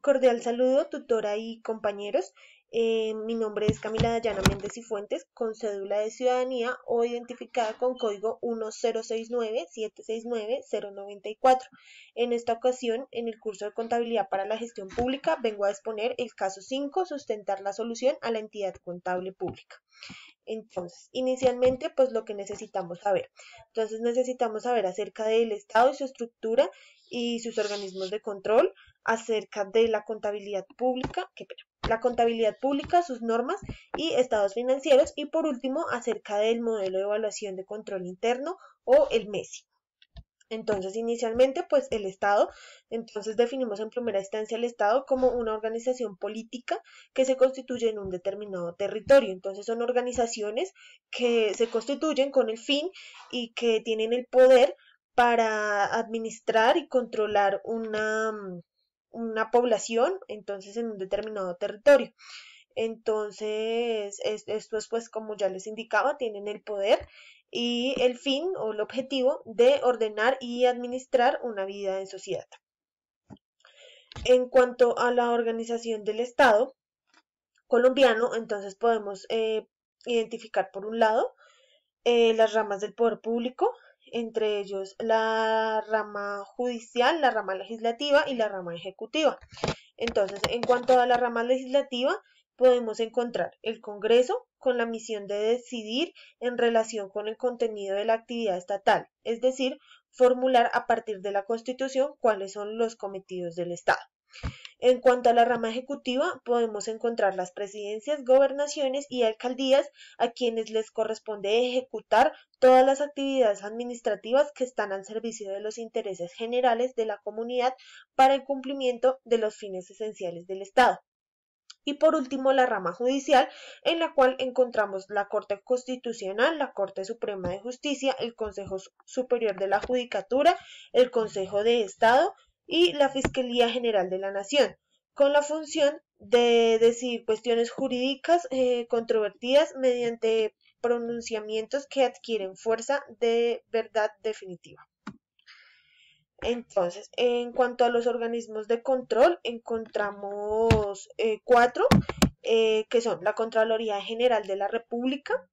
Cordial saludo, tutora y compañeros. Mi nombre es Camila Dayana Méndez y Fuentes, con cédula de ciudadanía o identificada con código 1069-769-094. En esta ocasión, en el curso de Contabilidad para la Gestión Pública, vengo a exponer el caso 5, sustentar la solución a la entidad contable pública. Entonces, inicialmente, pues lo que necesitamos saber. Entonces, necesitamos saber acerca del Estado y su estructura y sus organismos de control, acerca de la contabilidad pública, la contabilidad pública, sus normas y estados financieros, y por último, acerca del modelo de evaluación de control interno o el MESI. Entonces, inicialmente, pues el Estado, entonces definimos en primera instancia el Estado como una organización política que se constituye en un determinado territorio. Entonces, son organizaciones que se constituyen con el fin y que tienen el poder para administrar y controlar una población, entonces, en un determinado territorio. Entonces, esto es pues como ya les indicaba, tienen el poder y el fin o el objetivo de ordenar y administrar una vida en sociedad. En cuanto a la organización del Estado colombiano, entonces podemos identificar por un lado las ramas del poder público, entre ellos la rama judicial, la rama legislativa y la rama ejecutiva. Entonces, en cuanto a la rama legislativa, podemos encontrar el Congreso con la misión de decidir en relación con el contenido de la actividad estatal, es decir, formular a partir de la Constitución cuáles son los cometidos del Estado. En cuanto a la rama ejecutiva, podemos encontrar las presidencias, gobernaciones y alcaldías a quienes les corresponde ejecutar todas las actividades administrativas que están al servicio de los intereses generales de la comunidad para el cumplimiento de los fines esenciales del Estado. Y por último, la rama judicial, en la cual encontramos la Corte Constitucional, la Corte Suprema de Justicia, el Consejo Superior de la Judicatura, el Consejo de Estado y la Fiscalía General de la Nación, con la función de decidir cuestiones jurídicas controvertidas mediante pronunciamientos que adquieren fuerza de verdad definitiva. Entonces, en cuanto a los organismos de control, encontramos cuatro, que son la Contraloría General de la República,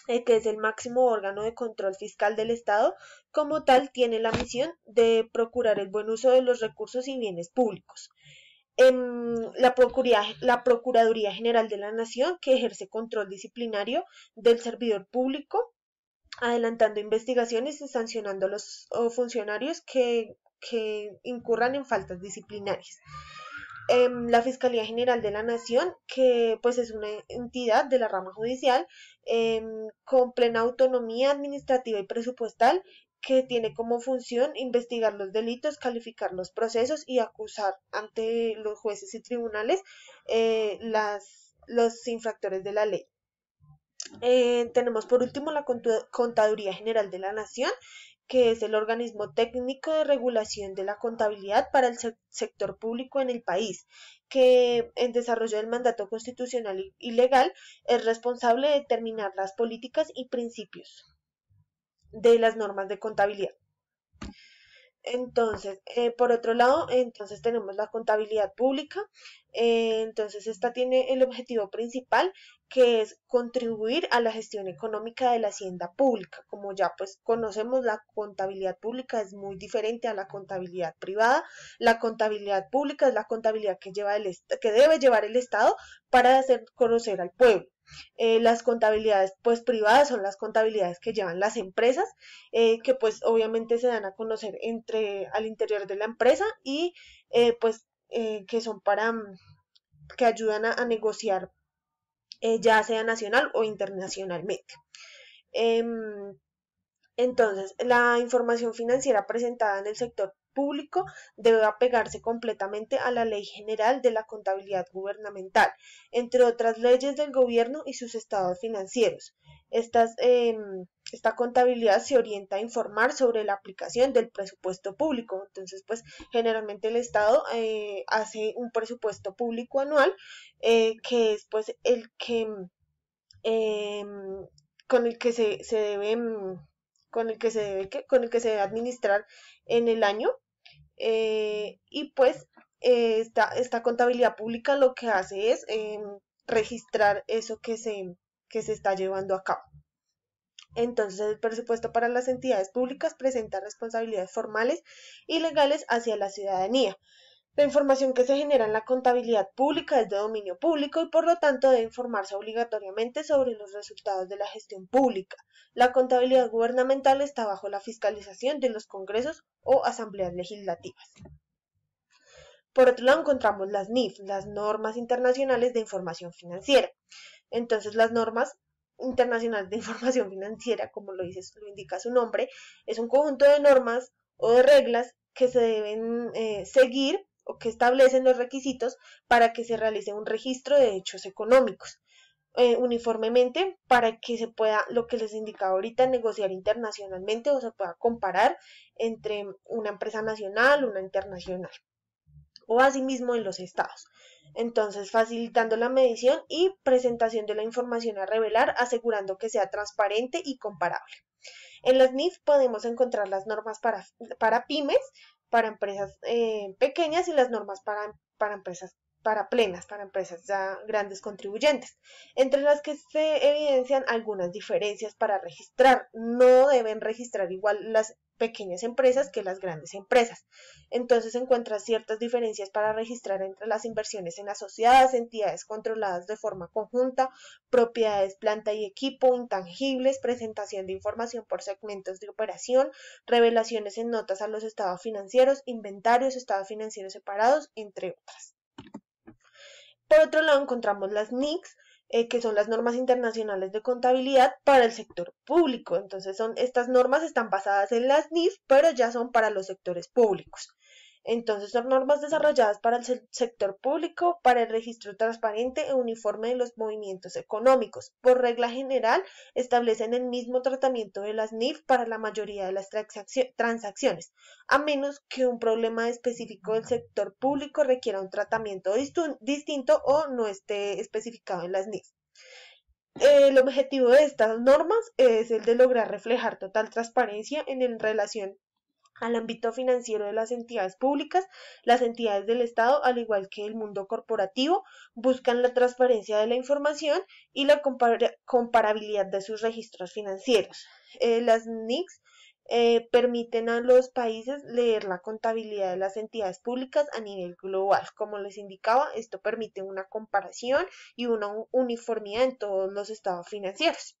que es el máximo órgano de control fiscal del Estado. Como tal, tiene la misión de procurar el buen uso de los recursos y bienes públicos. La Procuraduría General de la Nación, que ejerce control disciplinario del servidor público, adelantando investigaciones y sancionando a los funcionarios que incurran en faltas disciplinarias. La Fiscalía General de la Nación, que pues es una entidad de la rama judicial con plena autonomía administrativa y presupuestal, que tiene como función investigar los delitos, calificar los procesos y acusar ante los jueces y tribunales los infractores de la ley. Tenemos por último la Contaduría General de la Nación, que es el organismo técnico de regulación de la contabilidad para el sector público en el país, que en desarrollo del mandato constitucional y legal es responsable de determinar las políticas y principios de las normas de contabilidad. Entonces, por otro lado, entonces tenemos la contabilidad pública. Entonces, esta tiene el objetivo principal, que es contribuir a la gestión económica de la hacienda pública. Como ya pues conocemos, la contabilidad pública es muy diferente a la contabilidad privada. La contabilidad pública es la contabilidad que debe llevar el Estado para hacer conocer al pueblo. Las contabilidades pues privadas son las contabilidades que llevan las empresas, que pues obviamente se dan a conocer al interior de la empresa y que son que ayudan a negociar, ya sea nacional o internacionalmente. Entonces, la información financiera presentada en el sector público debe apegarse completamente a la Ley General de la Contabilidad Gubernamental, entre otras leyes del gobierno y sus estados financieros. Esta contabilidad se orienta a informar sobre la aplicación del presupuesto público. Entonces, pues generalmente el Estado hace un presupuesto público anual, que es pues el que eh, con el que se debe con el que se debe administrar en el año, y pues esta contabilidad pública lo que hace es registrar eso que se está llevando a cabo. Entonces, el presupuesto para las entidades públicas presenta responsabilidades formales y legales hacia la ciudadanía. La información que se genera en la contabilidad pública es de dominio público y por lo tanto debe informarse obligatoriamente sobre los resultados de la gestión pública. La contabilidad gubernamental está bajo la fiscalización de los congresos o asambleas legislativas. Por otro lado, encontramos las NIF, las normas internacionales de información financiera. Entonces, las normas internacionales de información financiera, como lo indica su nombre, es un conjunto de normas o de reglas que se deben seguir o que establecen los requisitos para que se realice un registro de hechos económicos uniformemente para que se pueda, lo que les indicaba ahorita, negociar internacionalmente o se pueda comparar entre una empresa nacional, una internacional o asimismo en los estados. Entonces, facilitando la medición y presentación de la información a revelar, asegurando que sea transparente y comparable. En las NIF podemos encontrar las normas para pymes, para empresas pequeñas y las normas para empresas plenas, para empresas ya grandes contribuyentes, entre las que se evidencian algunas diferencias para registrar. No deben registrar igual las pequeñas empresas que las grandes empresas. Entonces se encuentran ciertas diferencias para registrar entre las inversiones en asociadas, entidades controladas de forma conjunta, propiedades, planta y equipo, intangibles, presentación de información por segmentos de operación, revelaciones en notas a los estados financieros, inventarios, estados financieros separados, entre otras. Por otro lado, encontramos las NICS, que son las normas internacionales de contabilidad para el sector público. Entonces, estas normas están basadas en las NIF, pero ya son para los sectores públicos. Entonces, son normas desarrolladas para el sector público, para el registro transparente e uniforme de los movimientos económicos. Por regla general, establecen el mismo tratamiento de las NIF para la mayoría de las transacciones, a menos que un problema específico del sector público requiera un tratamiento distinto o no esté especificado en las NIF. El objetivo de estas normas es el de lograr reflejar total transparencia en relación al ámbito financiero de las entidades públicas. Las entidades del Estado, al igual que el mundo corporativo, buscan la transparencia de la información y la comparabilidad de sus registros financieros. Las NICS permiten a los países leer la contabilidad de las entidades públicas a nivel global. Como les indicaba, esto permite una comparación y una uniformidad en todos los estados financieros.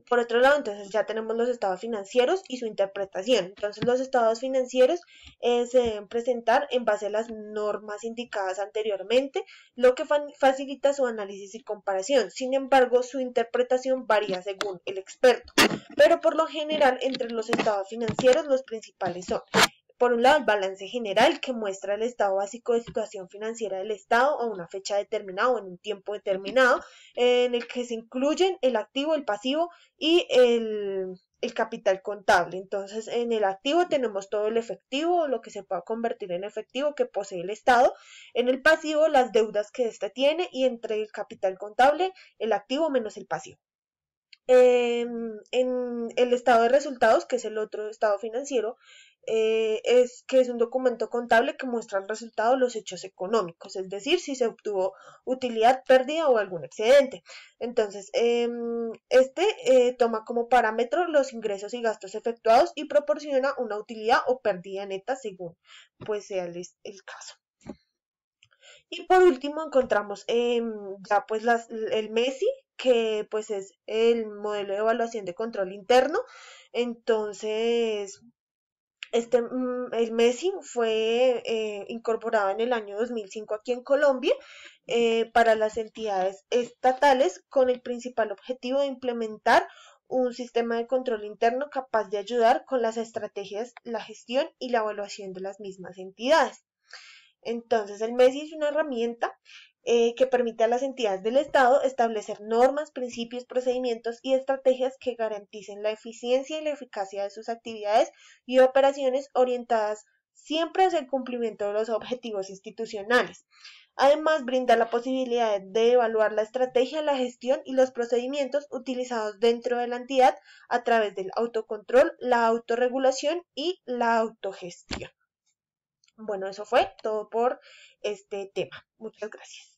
Por otro lado, entonces ya tenemos los estados financieros y su interpretación. Entonces, los estados financieros se deben presentar en base a las normas indicadas anteriormente, lo que facilita su análisis y comparación. Sin embargo, su interpretación varía según el experto, pero por lo general entre los estados financieros los principales son: por un lado, el balance general, que muestra el estado básico de situación financiera del Estado a una fecha determinada o en un tiempo determinado, en el que se incluyen el activo, el pasivo y el capital contable. Entonces, en el activo tenemos todo el efectivo, lo que se pueda convertir en efectivo que posee el Estado. En el pasivo, las deudas que éste tiene, y entre el capital contable, el activo menos el pasivo. En el estado de resultados, que es el otro estado financiero, es un documento contable que muestra el resultado de los hechos económicos, es decir, si se obtuvo utilidad, pérdida o algún excedente. Entonces, toma como parámetro los ingresos y gastos efectuados y proporciona una utilidad o pérdida neta según pues sea el caso. Y por último encontramos ya pues el MESI, que pues es el modelo de evaluación de control interno. Entonces, el MESI fue incorporado en el año 2005 aquí en Colombia para las entidades estatales, con el principal objetivo de implementar un sistema de control interno capaz de ayudar con las estrategias, la gestión y la evaluación de las mismas entidades. Entonces, el MESI es una herramienta que permite a las entidades del Estado establecer normas, principios, procedimientos y estrategias que garanticen la eficiencia y la eficacia de sus actividades y operaciones, orientadas siempre hacia el cumplimiento de los objetivos institucionales. Además, brinda la posibilidad de evaluar la estrategia, la gestión y los procedimientos utilizados dentro de la entidad a través del autocontrol, la autorregulación y la autogestión. Bueno, eso fue todo por este tema. Muchas gracias.